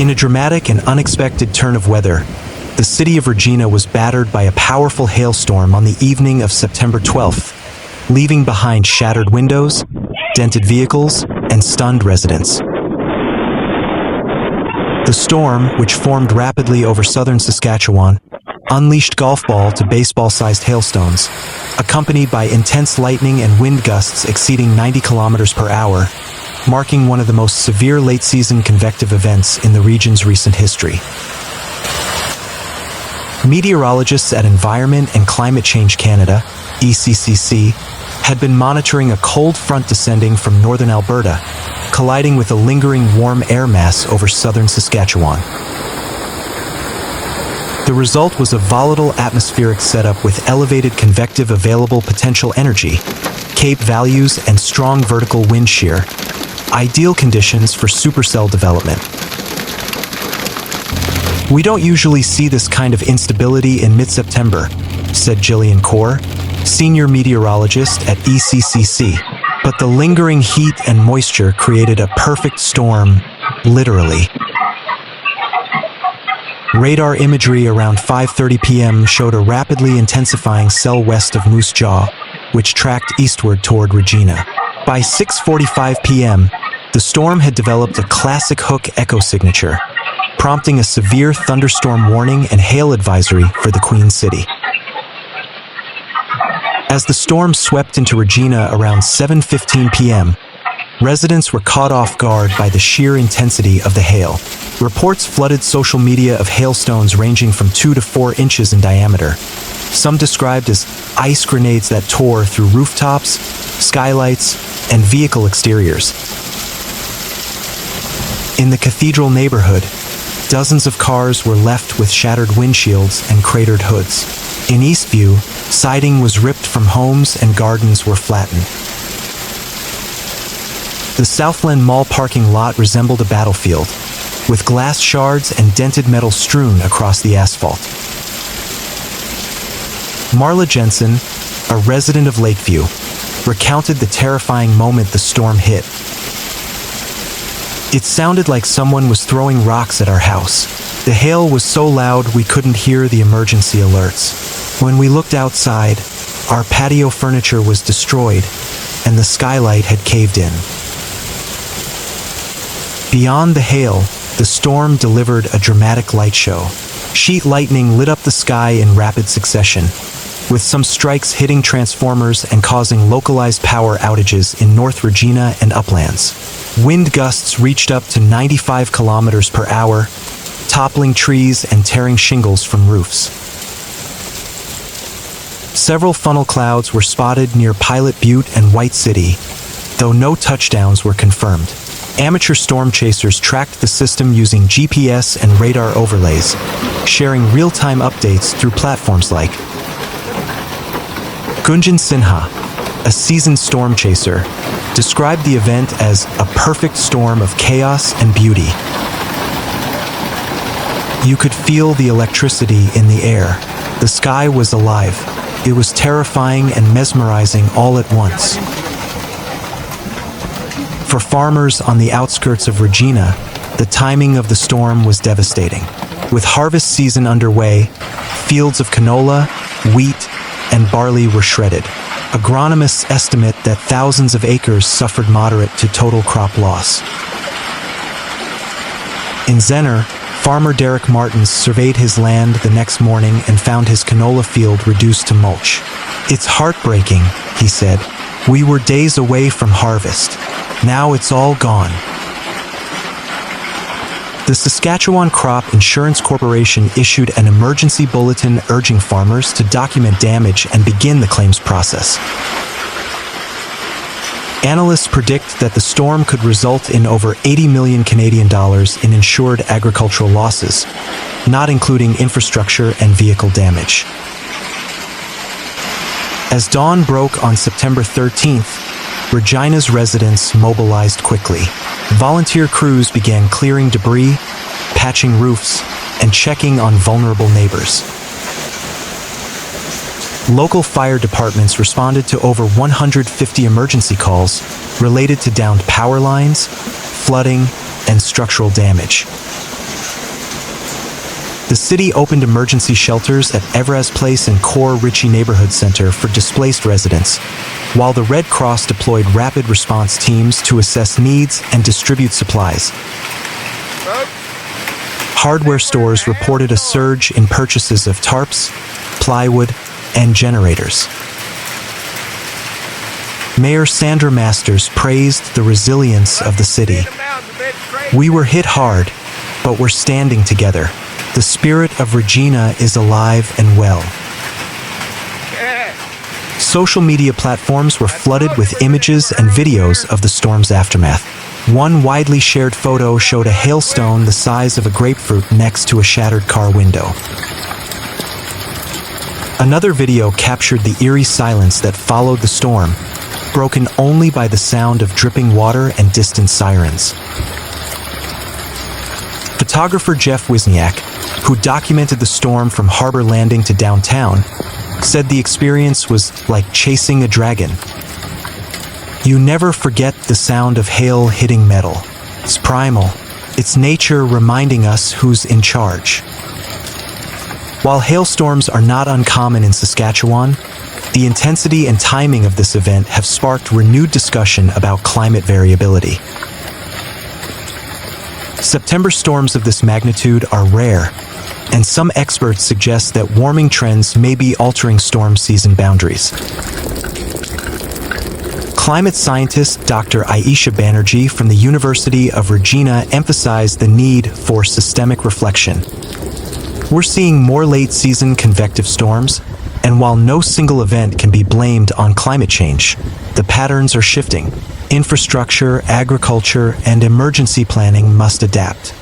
In a dramatic and unexpected turn of weather, the city of Regina was battered by a powerful hailstorm on the evening of September 12th, leaving behind shattered windows, dented vehicles, and stunned residents. The storm, which formed rapidly over southern Saskatchewan, unleashed golf ball to baseball-sized hailstones, accompanied by intense lightning and wind gusts exceeding 90 kilometers per hour, marking one of the most severe late-season convective events in the region's recent history. Meteorologists at Environment and Climate Change Canada, ECCC, had been monitoring a cold front descending from northern Alberta, colliding with a lingering warm air mass over southern Saskatchewan. The result was a volatile atmospheric setup with elevated convective available potential energy, CAPE values, and strong vertical wind shear, ideal conditions for supercell development. "We don't usually see this kind of instability in mid-September," said Gillian Kaur, senior meteorologist at ECCC, "but the lingering heat and moisture created a perfect storm, literally." Radar imagery around 5:30 p.m. showed a rapidly intensifying cell west of Moose Jaw, which tracked eastward toward Regina. By 6:45 p.m., the storm had developed a classic hook echo signature, prompting a severe thunderstorm warning and hail advisory for the Queen City. As the storm swept into Regina around 7:15 p.m., residents were caught off guard by the sheer intensity of the hail. Reports flooded social media of hailstones ranging from 2 to 4 inches in diameter, some described as ice grenades that tore through rooftops, skylights, and vehicle exteriors. In the Cathedral neighborhood, dozens of cars were left with shattered windshields and cratered hoods. In Eastview, siding was ripped from homes and gardens were flattened. The Southland Mall parking lot resembled a battlefield, with glass shards and dented metal strewn across the asphalt. Marla Jensen, a resident of Lakeview, recounted the terrifying moment the storm hit. "It sounded like someone was throwing rocks at our house. The hail was so loud we couldn't hear the emergency alerts. When we looked outside, our patio furniture was destroyed, and the skylight had caved in." Beyond the hail, the storm delivered a dramatic light show. Sheet lightning lit up the sky in rapid succession, with some strikes hitting transformers and causing localized power outages in North Regina and uplands. Wind gusts reached up to 95 kilometers per hour, toppling trees and tearing shingles from roofs. Several funnel clouds were spotted near Pilot Butte and White City, though no touchdowns were confirmed. Amateur storm chasers tracked the system using GPS and radar overlays, sharing real-time updates through platforms like Gunjan Sinha, a seasoned storm chaser, described the event as a perfect storm of chaos and beauty. "You could feel the electricity in the air. The sky was alive. It was terrifying and mesmerizing all at once." For farmers on the outskirts of Regina, the timing of the storm was devastating. With harvest season underway, fields of canola, wheat, and barley were shredded. Agronomists estimate that thousands of acres suffered moderate to total crop loss. In Zenner, farmer Derek Martins surveyed his land the next morning and found his canola field reduced to mulch. "It's heartbreaking," he said. "We were days away from harvest. Now it's all gone." The Saskatchewan Crop Insurance Corporation issued an emergency bulletin urging farmers to document damage and begin the claims process. Analysts predict that the storm could result in over 80 million Canadian dollars in insured agricultural losses, not including infrastructure and vehicle damage. As dawn broke on September 13th, Regina's residents mobilized quickly. Volunteer crews began clearing debris, patching roofs, and checking on vulnerable neighbors. Local fire departments responded to over 150 emergency calls related to downed power lines, flooding, and structural damage. The city opened emergency shelters at Evraz Place and Core Ritchie Neighborhood Center for displaced residents, while the Red Cross deployed rapid response teams to assess needs and distribute supplies. Hardware stores reported a surge in purchases of tarps, plywood, and generators. Mayor Sandra Masters praised the resilience of the city. "We were hit hard, but we're standing together. The spirit of Regina is alive and well." Social media platforms were flooded with images and videos of the storm's aftermath. One widely shared photo showed a hailstone the size of a grapefruit next to a shattered car window. Another video captured the eerie silence that followed the storm, broken only by the sound of dripping water and distant sirens. Photographer Jeff Wisniak, who documented the storm from Harbor Landing to downtown, said the experience was like chasing a dragon. "You never forget the sound of hail hitting metal. It's primal. It's nature reminding us who's in charge." While hailstorms are not uncommon in Saskatchewan, the intensity and timing of this event have sparked renewed discussion about climate variability. September storms of this magnitude are rare, and some experts suggest that warming trends may be altering storm season boundaries. Climate scientist Dr. Aisha Banerjee from the University of Regina emphasized the need for systemic reflection. "We're seeing more late-season convective storms, and while no single event can be blamed on climate change, the patterns are shifting. Infrastructure, agriculture, and emergency planning must adapt."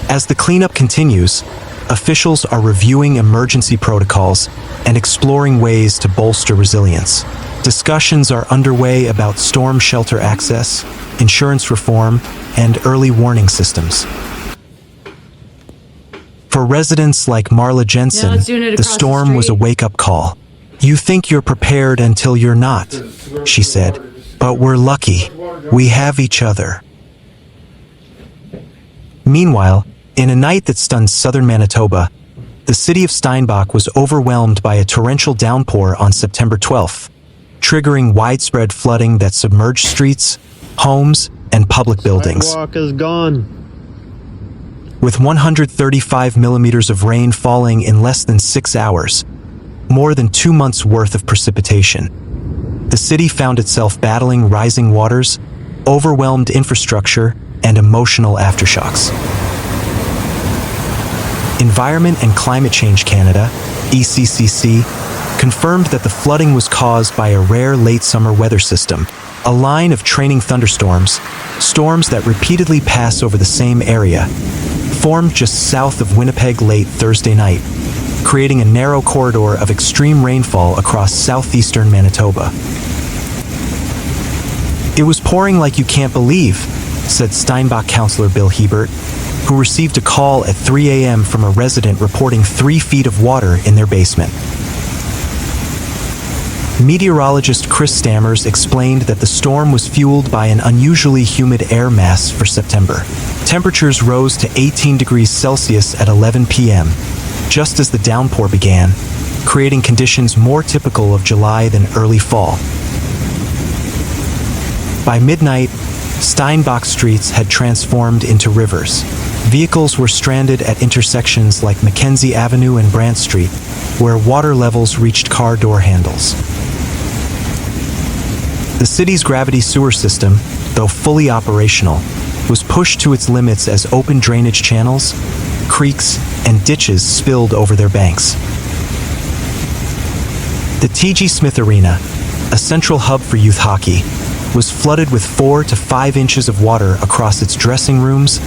As the cleanup continues, officials are reviewing emergency protocols and exploring ways to bolster resilience. Discussions are underway about storm shelter access, insurance reform, and early warning systems. For residents like Marla Jensen, the storm was a wake-up call. "You think you're prepared until you're not," she said, "but we're lucky. We have each other." Meanwhile, in a night that stunned southern Manitoba, the city of Steinbach was overwhelmed by a torrential downpour on September 12th, triggering widespread flooding that submerged streets, homes, and public buildings. Sidewalk is gone. With 135 millimeters of rain falling in less than 6 hours, more than 2 months' worth of precipitation, the city found itself battling rising waters, overwhelmed infrastructure, and emotional aftershocks. Environment and Climate Change Canada, ECCC, confirmed that the flooding was caused by a rare late summer weather system, a line of training thunderstorms, storms that repeatedly pass over the same area, formed just south of Winnipeg late Thursday night, creating a narrow corridor of extreme rainfall across southeastern Manitoba. "It was pouring like you can't believe," said Steinbach councillor Bill Hebert, who received a call at 3 a.m. from a resident reporting 3 feet of water in their basement. Meteorologist Chris Stammers explained that the storm was fueled by an unusually humid air mass for September. Temperatures rose to 18 degrees Celsius at 11 p.m., just as the downpour began, creating conditions more typical of July than early fall. By midnight, Steinbach streets had transformed into rivers. Vehicles were stranded at intersections like Mackenzie Avenue and Brant Street, where water levels reached car door handles. The city's gravity sewer system, though fully operational, was pushed to its limits as open drainage channels, creeks, and ditches spilled over their banks. The T.G. Smith Arena, a central hub for youth hockey, was flooded with 4 to 5 inches of water across its dressing rooms,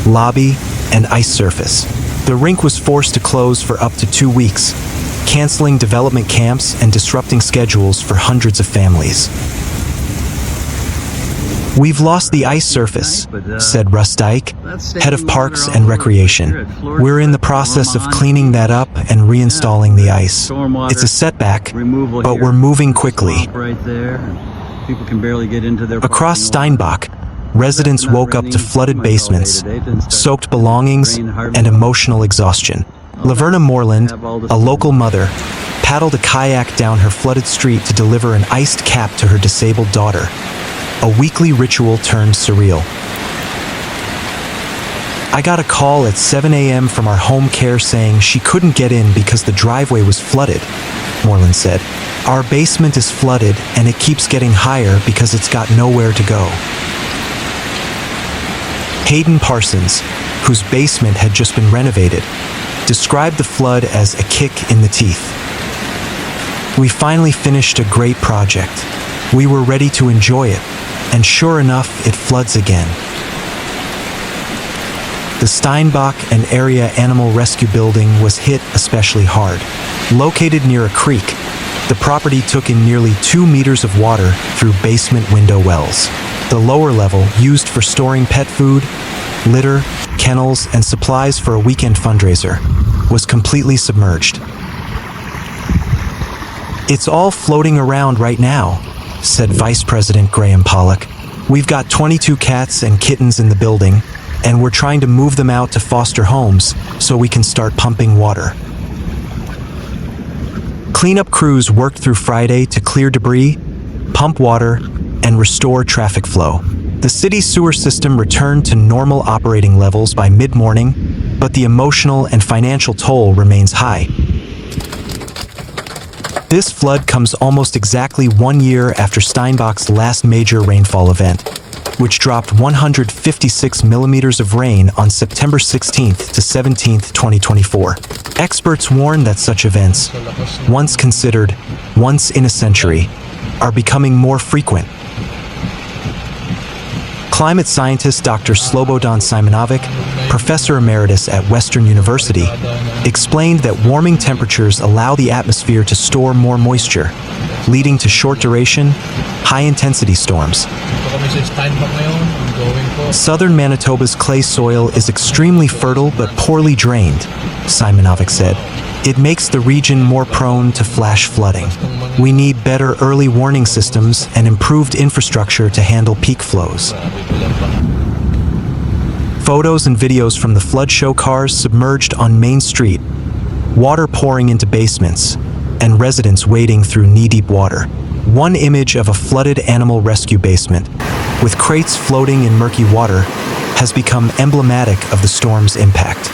lobby, and ice surface. The rink was forced to close for up to 2 weeks, canceling development camps and disrupting schedules for hundreds of families. "We've lost the ice surface," said Russ Dyke, head of Parks and Recreation. "We're in the process of cleaning that up and reinstalling the ice. It's a setback, but we're moving quickly." Across Steinbach, residents woke up to flooded basements, soaked belongings, and emotional exhaustion. Laverna Moreland, a local mother, paddled a kayak down her flooded street to deliver an iced cap to her disabled daughter. A weekly ritual turned surreal. I got a call at 7 a.m. from our home care saying she couldn't get in because the driveway was flooded, Moreland said. Our basement is flooded and it keeps getting higher because it's got nowhere to go. Hayden Parsons, whose basement had just been renovated, described the flood as a kick in the teeth. We finally finished a great project. We were ready to enjoy it, and sure enough, it floods again. The Steinbach and Area Animal Rescue Building was hit especially hard. Located near a creek, the property took in nearly 2 meters of water through basement window wells. The lower level, used for storing pet food, litter, kennels, and supplies for a weekend fundraiser, was completely submerged. It's all floating around right now, said Vice President Graham Pollock. We've got 22 cats and kittens in the building, and we're trying to move them out to foster homes so we can start pumping water. Cleanup crews worked through Friday to clear debris, pump water, and restore traffic flow. The city's sewer system returned to normal operating levels by mid-morning, but the emotional and financial toll remains high. This flood comes almost exactly 1 year after Steinbach's last major rainfall event, which dropped 156 millimeters of rain on September 16th to 17th, 2024. Experts warn that such events, once considered once in a century, are becoming more frequent. Climate scientist Dr. Slobodan Simonovic, professor emeritus at Western University, explained that warming temperatures allow the atmosphere to store more moisture, leading to short-duration, high-intensity storms. Southern Manitoba's clay soil is extremely fertile but poorly drained, Simonovic said. It makes the region more prone to flash flooding. We need better early warning systems and improved infrastructure to handle peak flows. Photos and videos from the flood show cars submerged on Main Street, water pouring into basements, and residents wading through knee-deep water. One image of a flooded animal rescue basement, with crates floating in murky water, has become emblematic of the storm's impact.